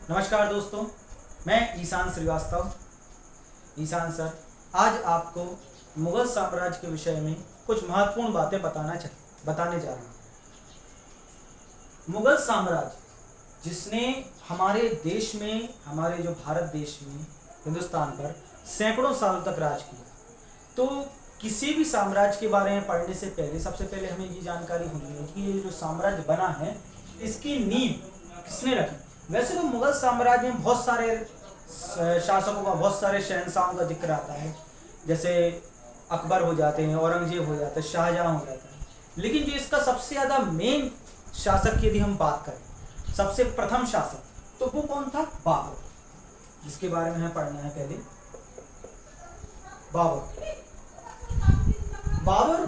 नमस्कार दोस्तों, मैं ईशान श्रीवास्तव। ईशान सर आज आपको मुगल साम्राज्य के विषय में कुछ महत्वपूर्ण बातें बताने जा रहा हूँ। मुगल साम्राज्य जिसने हमारे देश में, हमारे जो भारत देश में, हिंदुस्तान पर सैकड़ों साल तक राज किया। तो किसी भी साम्राज्य के बारे में पढ़ने से पहले सबसे पहले हमें ये जानकारी होनी है कि ये जो साम्राज्य बना है इसकी नींव किसने रखी। वैसे तो मुगल साम्राज्य में बहुत सारे शासकों का, बहुत सारे शहंशाहों का जिक्र आता है, जैसे अकबर हो जाते हैं, औरंगजेब हो जाता है, शाहजहां हो जाता है। लेकिन जो इसका सबसे ज़्यादा मेन शासक की यदि हम बात करें, सबसे प्रथम शासक, तो वो कौन था? बाबर, जिसके बारे में हमें पढ़ना है पहले। बाबर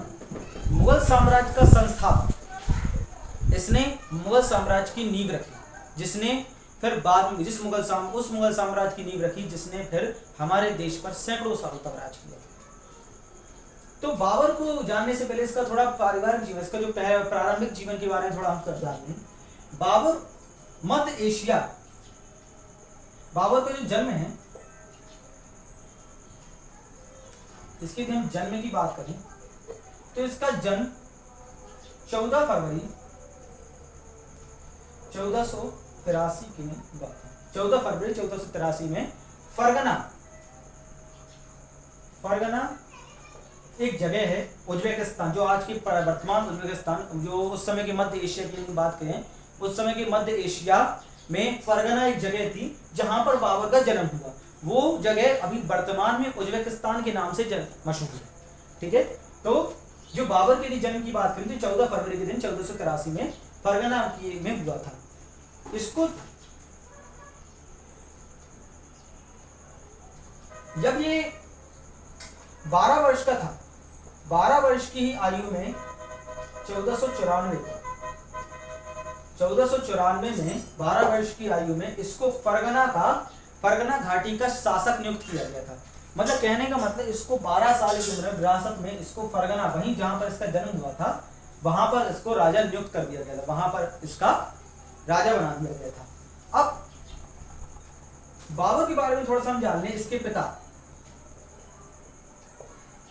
मुगल साम्राज्य का संस्थापक। इसने मुगल साम्राज्य की नींव रखी, जिसने फिर बाद में उस मुगल साम्राज्य की नींव रखी जिसने फिर हमारे देश पर सैकड़ों सालों तक राज किया। तो बाबर को जानने से पहले इसका थोड़ा पारिवारिक जीवन, इसका जो प्रारंभिक जीवन के बारे में थोड़ा हम जान लें। बाबर मध्य एशिया, बाबर का जो जन्म है, इसकी यदि हम जन्म की बात करें तो इसका जन्म 14 फरवरी 1483 की बात है। 14 फरवरी 1483 में फरगना एक जगह है, उज्बेकिस्तान, जो आज के वर्तमान उज्बेकिस्तान, जो उस समय के मध्य एशिया की बात करें, उस समय के मध्य एशिया में फरगना एक जगह थी जहां पर बाबर का जन्म हुआ। वो जगह अभी वर्तमान में उज्बेकिस्तान के नाम से मशहूर है। ठीक है, तो जो बाबर के जन्म की बात करें तो 14 फरवरी के दिन 1483 में फरगना में हुआ था। इसको जब ये 12 वर्ष का था, 12 वर्ष की ही आयु में 1494 में 12 वर्ष की आयु में इसको फरगना घाटी का शासक नियुक्त किया गया था। मतलब कहने का मतलब, इसको 12 साल की उम्र विरासत में इसको फरगना, वहीं जहां पर इसका जन्म हुआ था, वहां पर इसको राजा नियुक्त कर दिया गया था, वहां पर इसका राजा बना दिया गया था। अब बाबर के बारे में थोड़ा सा हम जान लें। इसके पिता,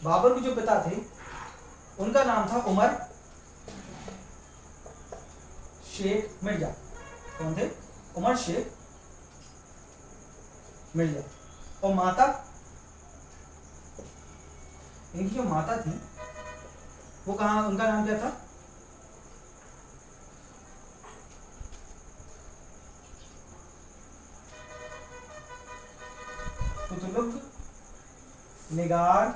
बाबर के जो पिता थे, उनका नाम था उमर शेख मिर्जा। कौन थे? उमर शेख मिर्जा। और माता, इनकी जो माता थी वो कहाँ, उनका नाम क्या था? कुतुलुग निगार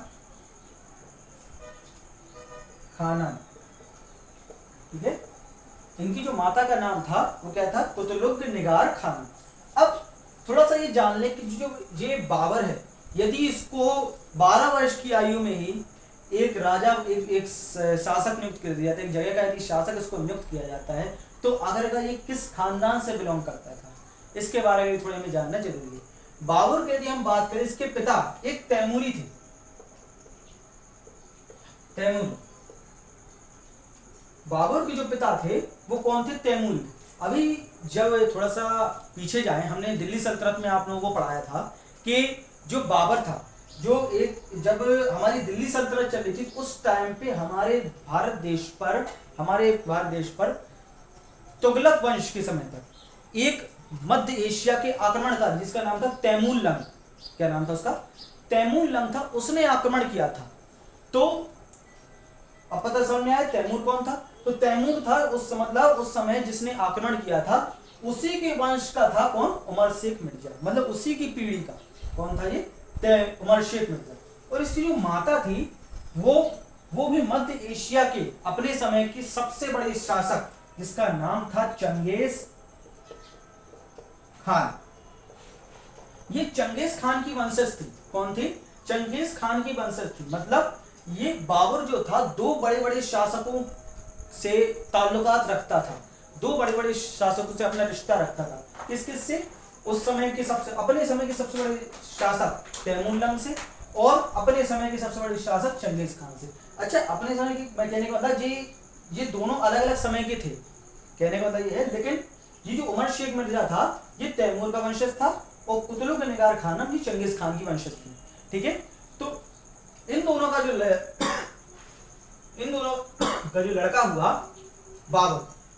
खानम। ठीक है, इनकी जो माता का नाम था वो क्या था? कुतुलुग निगार खानम। अब थोड़ा सा ये जान ले कि जो ये बाबर है, यदि इसको 12 वर्ष की आयु में ही एक राजा, एक शासक नियुक्त कर दिया जाता है, एक जगह का यदि शासक इसको नियुक्त किया जाता है, तो अगर ये किस खानदान से बिलोंग करता था, इसके बारे में थोड़ा हमें जानना जरूरी है। बाबर की यदि हम बात करें, इसके पिता एक तैमूरी थे। तैमूर, बाबर के जो पिता थे वो कौन थे? तैमूरी। अभी जब थोड़ा सा पीछे जाएं, हमने दिल्ली सल्तनत में आप लोगों को पढ़ाया था कि जो बाबर था, जब हमारी दिल्ली सल्तनत चल रही थी, उस टाइम पे हमारे भारत देश पर तुगलक वंश के समय तक एक मध्य एशिया के आक्रमणकारी, जिसका नाम था तैमूर लंग। क्या नाम था उसका? तैमूर लंग था। उसने आक्रमण किया था। तो अब पता समझ में आया तैमूर कौन था? तो तैमूर था उस समय जिसने आक्रमण किया था, उसी के वंश का था कौन? उमर शेख मिर्जा। मतलब उसी की पीढ़ी का कौन था? ये उमर शेख मिर्जा। और इसकी जो माता थी वो भी मध्य एशिया के अपने समय की सबसे बड़े शासक, जिसका नाम था चंगेज खान। ये चंगेज खान की वंशज थी। कौन थी? चंगेज खान की वंशज थी। मतलब ये बाबर जो था, दो बड़े बड़े शासकों से ताल्लुकात रखता था, दो बड़े बड़े शासकों से अपना रिश्ता रखता था। किस से? उस समय के अपने समय के सबसे बड़े शासक तैमूर लंग से, और अपने समय के सबसे बड़े शासक चंगेज खान से। अच्छा, अपने समय की मैं कहने का मतलब ये दोनों अलग अलग समय के थे, कहने का मतलब ये है। लेकिन ये जो उमर शेख मिर्जा था, ये तैमूर का वंशज था और कुतुलुक निगार खानम ये चंगेज खान की वंशज थी। ठीक है, तो इन दोनों का जो लड़का हुआ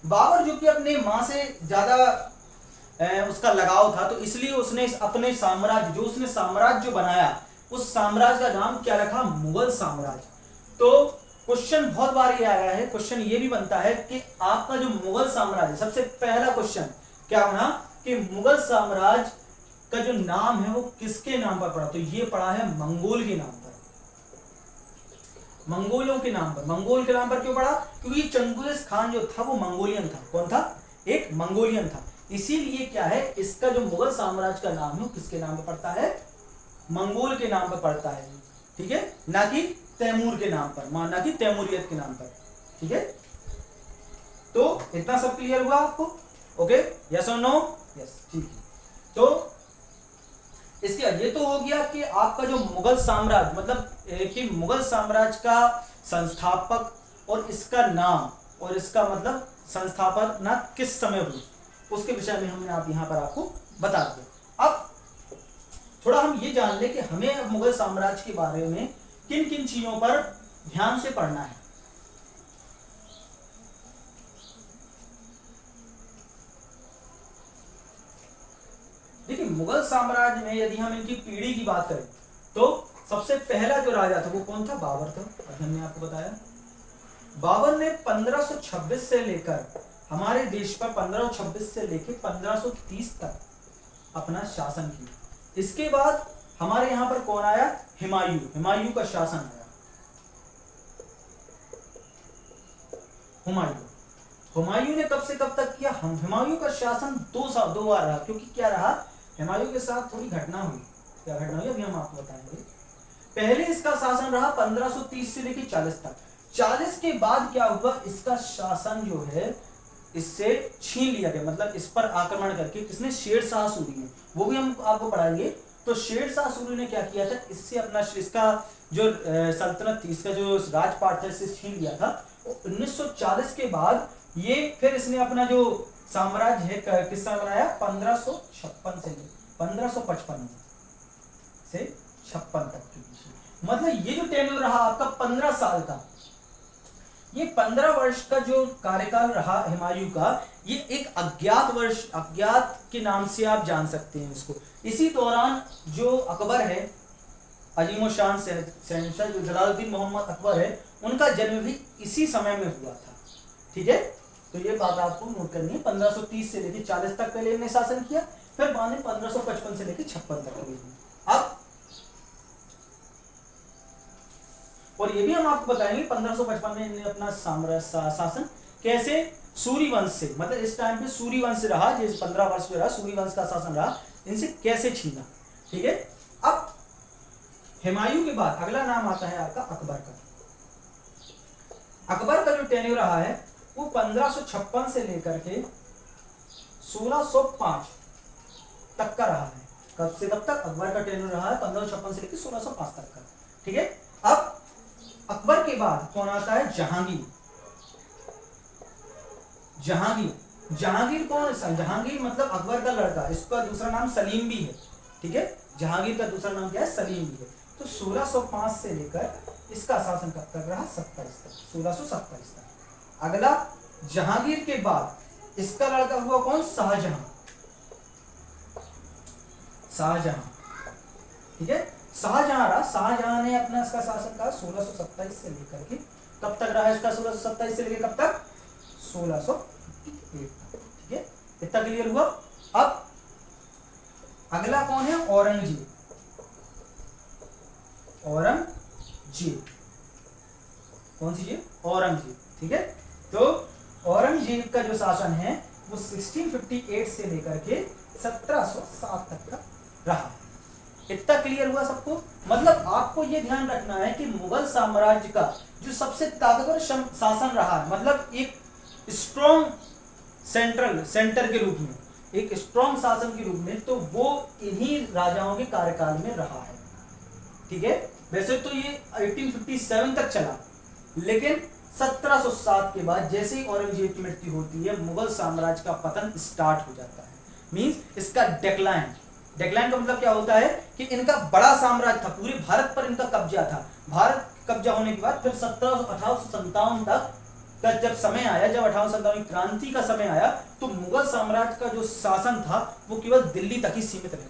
बाबर जो कि अपने माँ से ज्यादा उसका लगाव था, तो इसलिए उसने अपने साम्राज्य उसने साम्राज्य बनाया, उस साम्राज्य का नाम क्या रखा? मुगल साम्राज्य। तो क्वेश्चन बहुत बार ये आया है, क्वेश्चन ये भी बनता है कि आपका जो मुगल साम्राज्य, सबसे पहला क्वेश्चन क्या बना कि मुगल साम्राज्य का जो नाम है वो किसके नाम पर पड़ा? तो ये पड़ा है मंगोल के नाम पर, मंगोलों के नाम पर। मंगोल के नाम पर क्यों पड़ा? क्योंकि चंगेज खान जो था वो मंगोलियन था। कौन था? एक मंगोलियन था। इसीलिए क्या है, इसका जो मुगल साम्राज्य का नाम है वो किसके नाम पर पड़ता है? मंगोल के नाम पर पड़ता है। ठीक है, ना कि तैमूर के नाम पर, ना कि तैमूरियत के नाम पर। ठीक है, तो इतना सब क्लियर हुआ आपको? ओके, यस और नो? यस, ठीक है। तो इसके ये तो हो गया कि आपका जो मुगल साम्राज्य, मतलब कि मुगल साम्राज्य का संस्थापक और इसका नाम और इसका मतलब संस्थापना किस समय हुई, उसके विषय में हमने आप यहाँ पर आपको बता दिया। अब थोड़ा हम ये जान ले कि हमें मुगल साम्राज्य के बारे में किन किन चीजों पर ध्यान से पढ़ना है। देखिए, मुगल साम्राज्य में यदि हम इनकी पीढ़ी की बात करें तो सबसे पहला जो राजा था वो कौन था? बाबर था। अभी हमने आपको बताया बाबर ने 1526 से लेकर हमारे देश पर 1526 से लेकर 1530 तक अपना शासन किया। इसके बाद हमारे यहां पर कौन आया? हुमायूं का शासन आया। हुमायूं ने कब से कब तक किया? हुमायूं का शासन 2 बार रहा। क्योंकि क्या रहा, हुमायूं के साथ थोड़ी घटना हुई। क्या घटना हुई अभी हम आपको बताएंगे। पहले इसका शासन रहा 1530 से लेकर 40 तक। 40 के बाद क्या हुआ, इसका शासन जो है इससे छीन लिया गया, मतलब इस पर आक्रमण करके किसने? शेरशाह सूरी ने। वो भी हम आपको पढ़ाएंगे। तो शेरशाह सूरी ने क्या किया था, इससे अपना इसका जो सल्तनत थी, इसका जो राजपाट था, इससे छीन लिया था। 1940 के बाद ये फिर इसने अपना जो साम्राज्य है किसका बनाया? 1556 से 1555 से 56 तक के बीच। मतलब ये जो टेन्योर रहा आपका 15 साल का, ये 15 वर्ष का जो कार्यकाल रहा हुमायूं का, ये एक अज्ञात के नाम से आप जान सकते हैं इसको। इसी दौरान जो अकबर है, अजीम शान शहंशाह जो जलालुद्दीन मोहम्मद अकबर है, उनका जन्म भी इसी समय में हुआ था। ठीक है, तो ये बात आपको नोट करनी है। 1530 से लेकर 40 तक पहले इन्हें शासन किया, फिर बाद में 1555 से लेकर 56 तक। अब और ये भी हम आपको बताएंगे 1555 में इन्हें अपना शासन कैसे सूरी वंश से, मतलब इस टाइम पे सूरी वंश रहा, जिस 15 वर्ष जो रहा सूरी वंश का शासन रहा, इनसे कैसे छीना। ठीक है, अब हुमायूं के बाद अगला नाम आता है आपका अकबर का। अकबर का जो टेन्योर रहा है वो 1556 से लेकर के 1605 तक का रहा है। कब से कब तक अकबर का टेन्योर रहा है? 1556 से लेकर 1605 तक का। ठीक है, अब अकबर के बाद कौन आता है? जहांगीर। जहांगीर कौन? जहांगीर मतलब अकबर का लड़का, इसका दूसरा नाम सलीम भी है। ठीक है, जहांगीर का दूसरा नाम क्या है? सलीम भी है। तो 1605 से लेकर इसका शासन कब तक रहा? 27 तक, 1627 तक। अगला जहांगीर के बाद इसका लड़का हुआ कौन? शाहजहां। ठीक है, शाहजहां ने अपना इसका शासन कहा 1627 से लेकर के कब तक रहा इसका? 1627 से लेकर कब तक? 1601 तक। ठीक है, इतना क्लियर हुआ। अब अगला कौन है? औरंगजेब। कौन सी चीज? औरंगजेब। ठीक है, तो औरंगजेब का जो शासन है वो 1658 से लेकर के 1707 तक का रहा। इतना क्लियर हुआ सबको? मतलब आपको ये ध्यान रखना है कि मुगल साम्राज्य का जो सबसे ताकतवर शासन रहा है, मतलब एक स्ट्रॉन्ग सेंटर के रूप में, एक स्ट्रॉन्ग शासन के रूप में, तो वो इन्हीं राजाओं के कार्यकाल में रहा है। ठीक है, वैसे तो ये 1857 तक चला, लेकिन 1707 के बाद जैसे ही औरंगजेब की मृत्यु होती है, मुगल साम्राज्य का पतन स्टार्ट हो जाता है। मीन्स इसका डेक्लाइन। डेक्लाइन का मतलब क्या होता है कि इनका बड़ा साम्राज्य था, पूरे भारत पर इनका कब्जा था। भारत कब्जा होने के बाद फिर 1857 तक का जब समय आया, जब 1857 क्रांति का समय आया, तो मुगल साम्राज्य का जो शासन था वो केवल दिल्ली तक ही सीमित रह गया।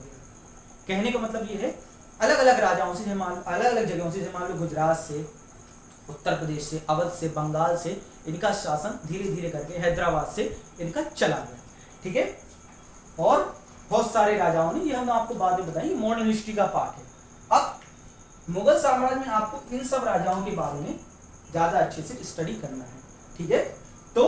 कहने का मतलब ये है अलग अलग राजाओं से, अलग अलग जगहों से, मान लो गुजरात से, उत्तर प्रदेश से, अवध से, बंगाल से, इनका शासन धीरे धीरे करके हैदराबाद से इनका चला गया। ठीक है, और बहुत सारे राजाओं ने, ये हम आपको बाद में बताएंगे, मॉडर्न हिस्ट्री का पार्ट है। अब मुगल साम्राज्य में आपको इन सब राजाओं के बारे में ज्यादा अच्छे से स्टडी करना है। ठीक है, तो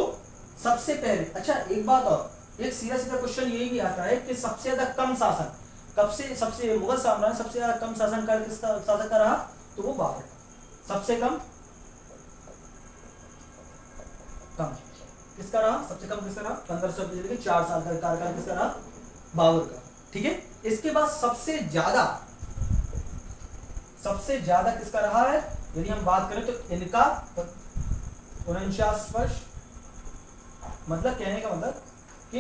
सबसे पहले, अच्छा एक बात और, एक सीधा सीधा क्वेश्चन यही भी आता है कि सबसे ज्यादा कम शासन कब से, सबसे मुगल साम्राज्य सबसे ज्यादा कम शासन कर किसका शासक का रहा, तो वो बाबर। सबसे कम किसका रहा, सबसे कम किसका रहा, 1500 के 4 साल का कार्यकाल किसका रहा, बाबर का। ठीक है, इसके बाद सबसे ज्यादा किसका रहा है, यदि हम बात करें तो इनका 49 वर्ष, मतलब कहने का मतलब कि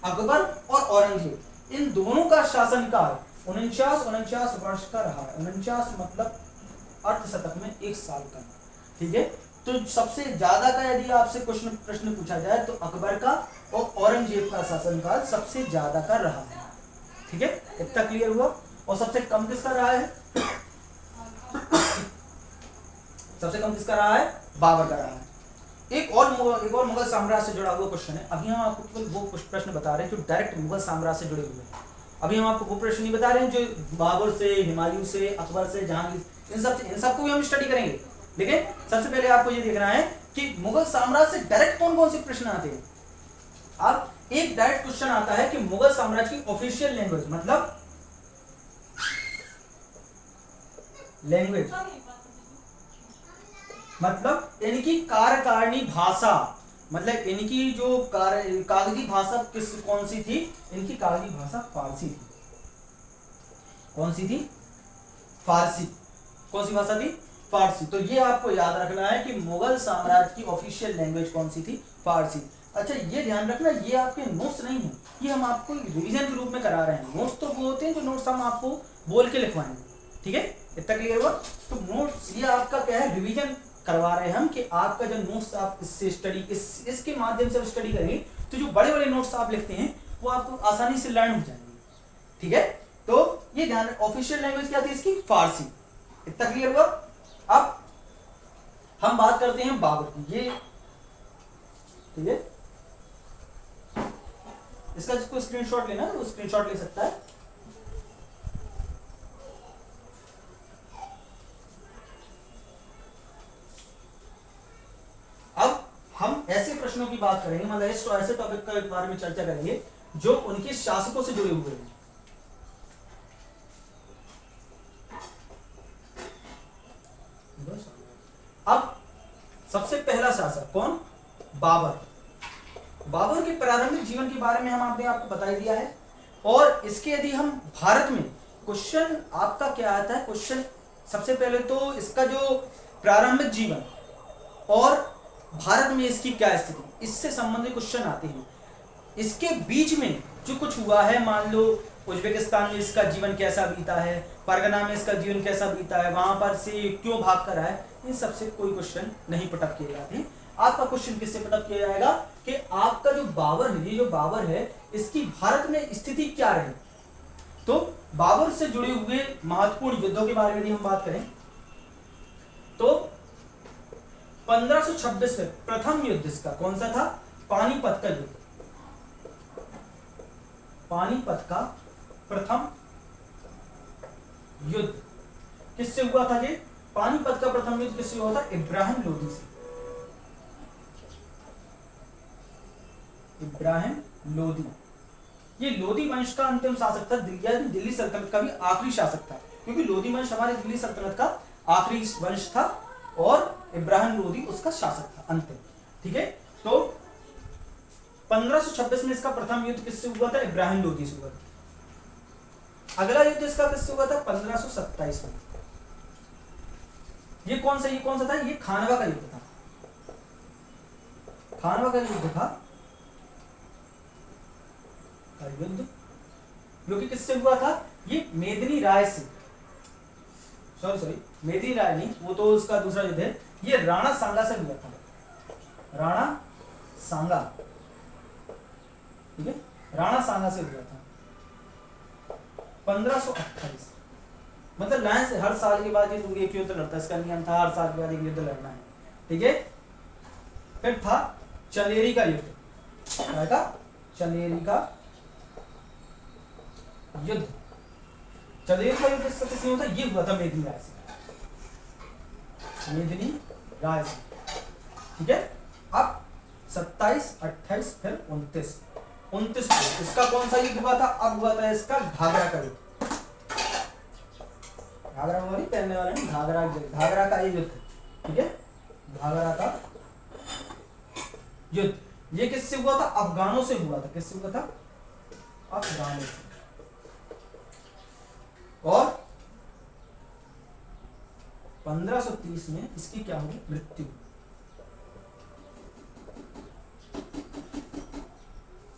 अकबर और औरंगजेब इन दोनों का शासनकाल 49 वर्ष का रहा है। 49 मतलब अर्धशतक में 1 साल का। ठीक है, तो सबसे ज्यादा का यदि आपसे प्रश्न पूछा जाए तो अकबर का और औरंगजेब का शासनकाल सबसे ज्यादा का रहा है। ठीक है, इतना क्लियर हुआ। और सबसे कम किसका रहा है सबसे कम किसका रहा है, बाबर का रहा है। एक और मुगल साम्राज्य से जुड़ा हुआ क्वेश्चन है। अभी हम आपको केवल वो प्रश्न बता रहे हैं जो डायरेक्ट मुगल साम्राज्य से जुड़े हुए हैं। अभी हम आपको वो प्रश्न नहीं बता रहे हैं जो बाबर से, हुमायूं से, अकबर से, जहांगीर, इन सबको भी हम स्टडी करेंगे। लेकिन सबसे पहले आपको ये देखना है कि मुगल साम्राज्य से डायरेक्ट कौन कौन से प्रश्न आते हैं। अब एक डायरेक्ट क्वेश्चन आता है कि मुगल साम्राज्य की ऑफिशियल लैंग्वेज, मतलब इनकी कार्यकारिणी भाषा, मतलब इनकी जो कागजी भाषा कौन सी थी, इनकी कागजी भाषा फारसी थी। कौन सी थी, फारसी। कौन सी भाषा थी, फारसी। तो ये आपको याद रखना है कि मुगल साम्राज्य की ऑफिशियल लैंग्वेज कौन सी थी, फारसी। अच्छा ये ध्यान रखना, ये आपके नोट्स नहीं है, ये हम आपको रिवीजन के रूप में करा रहे हैं। नोट्स तो वो होते हैं जो नोट्स हम आपको बोल के लिखवाएंगे। ठीक है, इतना क्लियर हुआ। तो नोट्स ये आपका क्या है, रिवीजन करवा रहे हैं हम कि आपका जो नोट्स आप इससे स्टडी इसके माध्यम से स्टडी करेंगे तो जो बड़े बड़े नोट्स आप लिखते हैं वो आपको आसानी से लर्न हो जाएंगे। ठीक है, तो ये ध्यान, ऑफिशियल लैंग्वेज क्या थी इसकी, फारसी। इतना क्लियर हुआ। अब हम बात करते हैं बाबर की। ये ठीक है, इसका जिसको स्क्रीनशॉट लेना है वो स्क्रीनशॉट ले सकता है। अब हम ऐसे प्रश्नों की बात करेंगे, मतलब ऐसे टॉपिक के बारे में चर्चा करेंगे जो उनके शासकों से जुड़े हुए हैं। अब सबसे पहला शासक कौन, बाबर। बाबर के प्रारंभिक जीवन के बारे में आपने आपको बता ही दिया है। और इसके यदि हम भारत में क्वेश्चन आपका क्या आता है, क्वेश्चन सबसे पहले तो इसका जो प्रारंभिक जीवन और भारत में इसकी क्या स्थिति, इससे संबंधित क्वेश्चन आते हैं। इसके बीच में जो कुछ हुआ है, मान लो उज्बेकिस्तान में इसका जीवन कैसा बीता है, परगना में इसका जीवन कैसा बीता है, वहां पर से क्यों भाग कर आया, इन सबसे कोई क्वेश्चन नहीं पुटअप किए जाते हैं। आपका क्वेश्चन किससे पुटअप किया जाएगा कि आपका जो बाबर है, ये जो बाबर है इसकी भारत में स्थिति क्या रही। तो बाबर से जुड़े हुए महत्वपूर्ण युद्धों के बारे में यदि हम बात करें तो 1526 में प्रथम युद्ध इसका कौन सा था, पानीपत का युद्ध। पानीपत का प्रथम युद्ध किससे हुआ था जी, पानीपत का प्रथम युद्ध किससे हुआ था, इब्राहिम लोदी से। इब्राहिम लोदी, ये लोदी वंश का अंतिम शासक था, दिल्ली सल्तनत का भी आखिरी शासक था, क्योंकि लोदी वंश हमारे दिल्ली सल्तनत का आखिरी वंश था और इब्राहिम लोदी उसका शासक था अंतिम। ठीक है, तो 1526 में इसका प्रथम युद्ध किससे हुआ था, इब्राहिम लोदी से हुआ था। अगला युद्ध इसका किससे हुआ था, 1527 में। ये कौन सा था, ये खानवा का युद्ध था। खानवा का युद्ध था का युद्ध, जो कि किससे हुआ था, ये मेदिनी राय से, सॉरी मेदिनी राय नहीं, वो तो उसका दूसरा युद्ध है, ये राणा सांगा से हुआ था, राणा सांगा, ठीक है, राणा सांगा से हुआ था 1528। मतलब लाइन से हर साल के बाद ये एक युद्ध लड़ता है, इसका नियम था हर साल के बाद एक युद्ध लड़ना है, ठीक है। फिर था चंदेरी का युद्ध, क्या था, चंदेरी का युद्ध, चंदेरी का युद्ध किससे हुआ था, ये हुआ था मेदिनी राय से, मेदिनी राय से, ठीक है। अब 27, 28 फिर 29 इसका कौन सा युद्ध हुआ था, अब हुआ था इसका घाघरा का युद्ध, घाघरा वाली पहनने वाला नहीं, घाघरा का ये युद्ध, ठीक है, घाघरा का युद्ध, ये किससे हुआ था, अफगानों से हुआ था, किससे हुआ था, अफगानों से। और 1530 में इसकी क्या हुई, मृत्यु।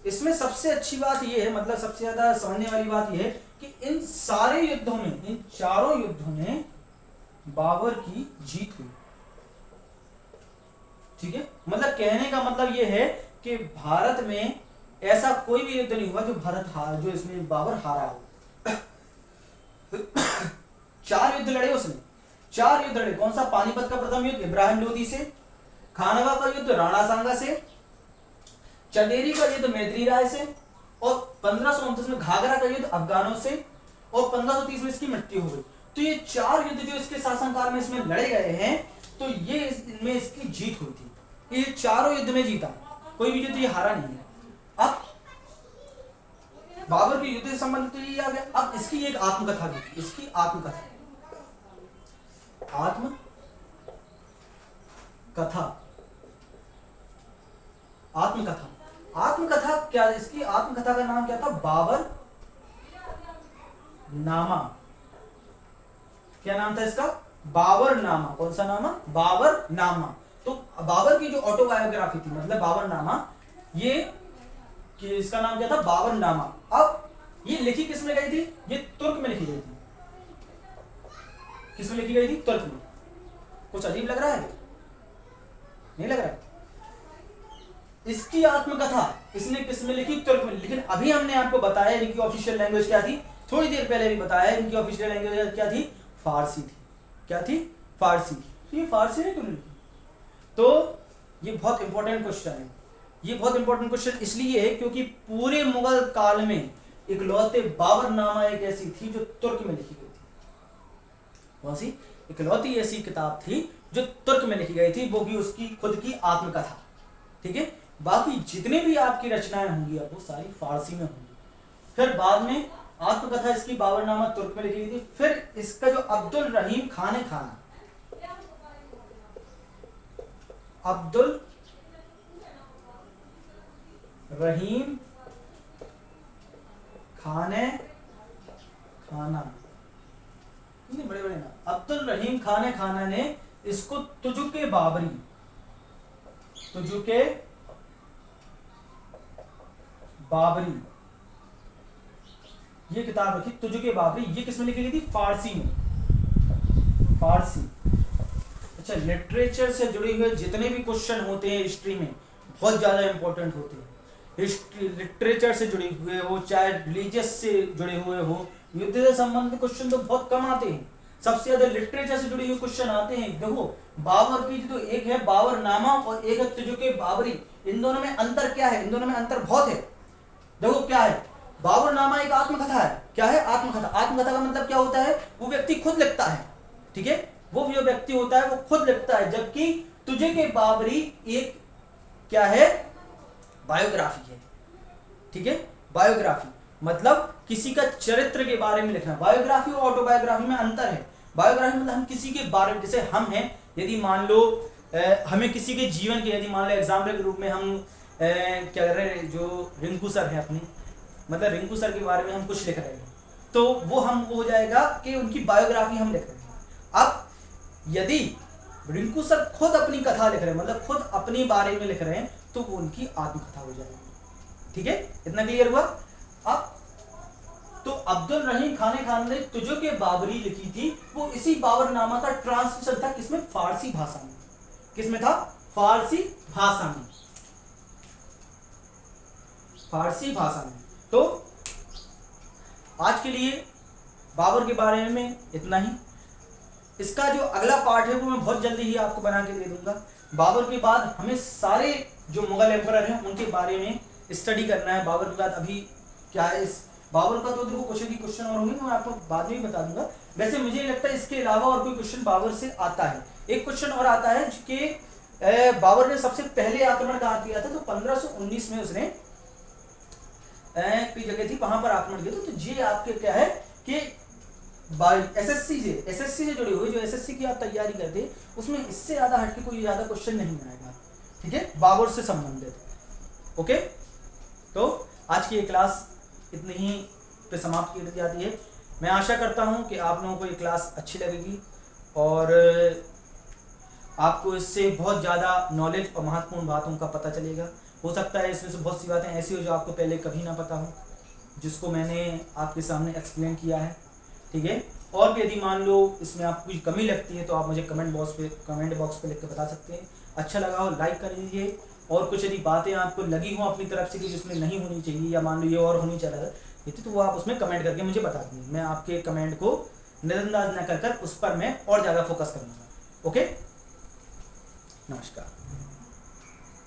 इसमें सबसे अच्छी बात यह है, मतलब सबसे ज्यादा समझने वाली बात यह है कि इन सारे युद्धों में, इन चारों युद्धों में बाबर की जीत हुई, ठीक है। मतलब कहने का मतलब यह है कि भारत में ऐसा कोई भी युद्ध नहीं हुआ जो इसमें बाबर हारा हो। 4 युद्ध लड़े उसने, 4 युद्ध लड़े, कौन सा, पानीपत का प्रथम युद्ध इब्राहिम लोदी से, खानवा का युद्ध राणा सांगा से, चंदेरी का युद्ध मेदिनी राय से, और 1529 में घाघरा का युद्ध अफगानों से, और 1530 में इसकी मृत्यु हो गई। तो ये 4 युद्ध जो इसके शासनकाल में इसमें लड़े गए हैं, तो ये इनमें इसकी जीत हुई थी, ये चारों युद्ध में जीता, कोई भी युद्ध ये हारा नहीं है। अब बाबर के युद्ध से संबंधित तो ये आ गया। अब इसकी एक आत्मकथा भी, इसकी आत्मकथा आत्मकथा क्या, इसकी आत्मकथा का नाम क्या था, बाबर नामा। क्या नाम था इसका, बाबर नामा। कौन सा नामा, बाबर नामा। तो बाबर की जो ऑटोबायोग्राफी थी, मतलब बाबर नामा, ये कि इसका नाम क्या था, बाबर नामा। अब ये लिखी किस में गई थी, ये तुर्क में लिखी गई थी। किस में लिखी गई थी, तुर्क में। कुछ अजीब लग रहा है, नहीं लग रहा है? इसकी आत्मकथा इसने किस में लिखी, तुर्क में। लेकिन अभी हमने आपको बताया इनकी ऑफिशियल लैंग्वेज क्या थी, थोड़ी देर पहले भी बताया इनकी ऑफिशियल लैंग्वेज क्या थी, फारसी थी। क्या थी, फारसी। तो ये फारसी ने क्यों लिखी? तो ये बहुत इंपॉर्टेंट क्वेश्चन है। ये बहुत इंपॉर्टेंट क्वेश्चन इसलिए है क्योंकि पूरे मुगल काल में इकलौते बाबरनामा एक ऐसी थी जो तुर्क में लिखी गई थी। कौन सी? इकलौती ऐसी किताब थी जो तुर्क में लिखी गई थी, वो भी उसकी खुद की आत्मकथा। ठीक है, बाकी जितने भी आपकी रचनाएं होंगी अब वो सारी फारसी में होंगी। फिर बाद में आत्मकथा इसकी बाबरनामा तुर्क में लिखी गई थी। फिर इसका जो अब्दुल रहीम खाने खाना, अब्दुल रहीम खाने खाना, बड़े बड़े ना, अब्दुल रहीम खाने खाना ने इसको तुजुके बाबरी, तुजुके बाबरी ये किताब रखी, तुजुके बाबरी। ये किसमें लिखी गई थी? फारसी में, फारसी। अच्छा, लिटरेचर से जुड़े हुए जितने भी क्वेश्चन होते हैं हिस्ट्री में बहुत ज्यादा इंपॉर्टेंट होते हैं। हिस्ट्री लिटरेचर से जुड़े हुए हो, चाहे रिलीजियस से जुड़े हुए हो, युद्ध से संबंधित क्वेश्चन तो बहुत कम आते हैं। सबसे ज्यादा लिटरेचर से जुड़े हुए क्वेश्चन आते हैं। देखो, बाबर की जो एक है बाबरनामा और एक है तुजुके बाबरी, इन दोनों में अंतर क्या है? इन दोनों में अंतर बहुत है। देखो क्या है, बाबरनामा एक आत्मकथा है। क्या है? आत्मकथा। आत्मकथा का मतलब क्या होता है? वो व्यक्ति खुद लिखता है। ठीक है, वो जो व्यक्ति होता है वो खुद लिखता है, जबकि तुजुके बाबरी एक क्या है? बायोग्राफी है। ठीक है, बायोग्राफी मतलब किसी का चरित्र के बारे में लिखना। बायोग्राफी और ऑटोबायोग्राफी में अंतर है। बायोग्राफी मतलब हम किसी के बारे में, जैसे हम हैं, यदि मान लो हमें किसी के जीवन के, यदि मान लो एग्जाम्पल के रूप में हम क्या कर रहे हैं, जो रिंकू सर है अपनी, मतलब रिंकू सर के बारे में हम कुछ लिख रहे हैं, तो वो हम हो जाएगा कि उनकी बायोग्राफी हम लिख रहे हैं। अब यदि रिंकू सर खुद अपनी कथा लिख रहे हैं, मतलब खुद अपने बारे में लिख रहे हैं, तो वो उनकी आत्मकथा हो जाएगी। ठीक है, इतना क्लियर हुआ? अब तो अब्दुल रहीम खान ने तुझो के बाबरी लिखी थी, वो इसी बाबरनामा का ट्रांसलेशन था किसमें? फारसी भाषा में। किसमें था? फारसी भाषा में। फारसी भाषा में। तो आज के लिए बाबर के बारे में इतना ही। इसका जो अगला पार्ट है वो मैं बहुत जल्दी ही आपको बना के दे दूंगा। बाबर के बाद हमें सारे जो मुगल एम्परर हैं उनके बारे में स्टडी करना है। बाबर के बाद अभी क्या है, इस बाबर का तो देखो क्वेश्चन और होंगे, मैं आपको बाद में ही बता दूंगा। वैसे मुझे लगता है इसके अलावा और कोई क्वेश्चन बाबर से आता है। एक क्वेश्चन और आता है कि बाबर ने सबसे पहले आक्रमण कहाँ किया था? तो 1519 में उसने की जगह थी वहां पर आक्रमण किया था। तो ये आपके क्या है कि एसएससी से जुड़े हुए, जो एसएससी की आप तैयारी करते हैं उसमें इससे ज्यादा हटके कोई ज्यादा क्वेश्चन नहीं आएगा, ठीक है, बाबर से संबंधित। ओके, तो आज की ये क्लास इतनी ही पे समाप्त की जाती है। मैं आशा करता हूं कि आप लोगों को ये क्लास अच्छी लगेगी और आपको इससे बहुत ज़्यादा नॉलेज और महत्वपूर्ण बातों का पता चलेगा। हो सकता है इसमें से बहुत सी बातें ऐसी हो जो आपको पहले कभी ना पता हो, जिसको मैंने आपके सामने एक्सप्लेन किया है, ठीक है। और भी यदि मान लो इसमें आपको कुछ कमी लगती है तो आप मुझे कमेंट बॉक्स पे लिख कर बता सकते हैं। अच्छा लगा हो लाइक कर दीजिए, और कुछ यदि बातें आपको लगी हो अपनी तरफ से कि जिसमें नहीं होनी चाहिए या मान लो ये और होनी चाहिए तो वो आप उसमें कमेंट करके मुझे बता दीजिए। मैं आपके कमेंट को नज़रअंदाज न कर उस पर मैं और ज़्यादा फोकस करूँगा। ओके, नमस्कार।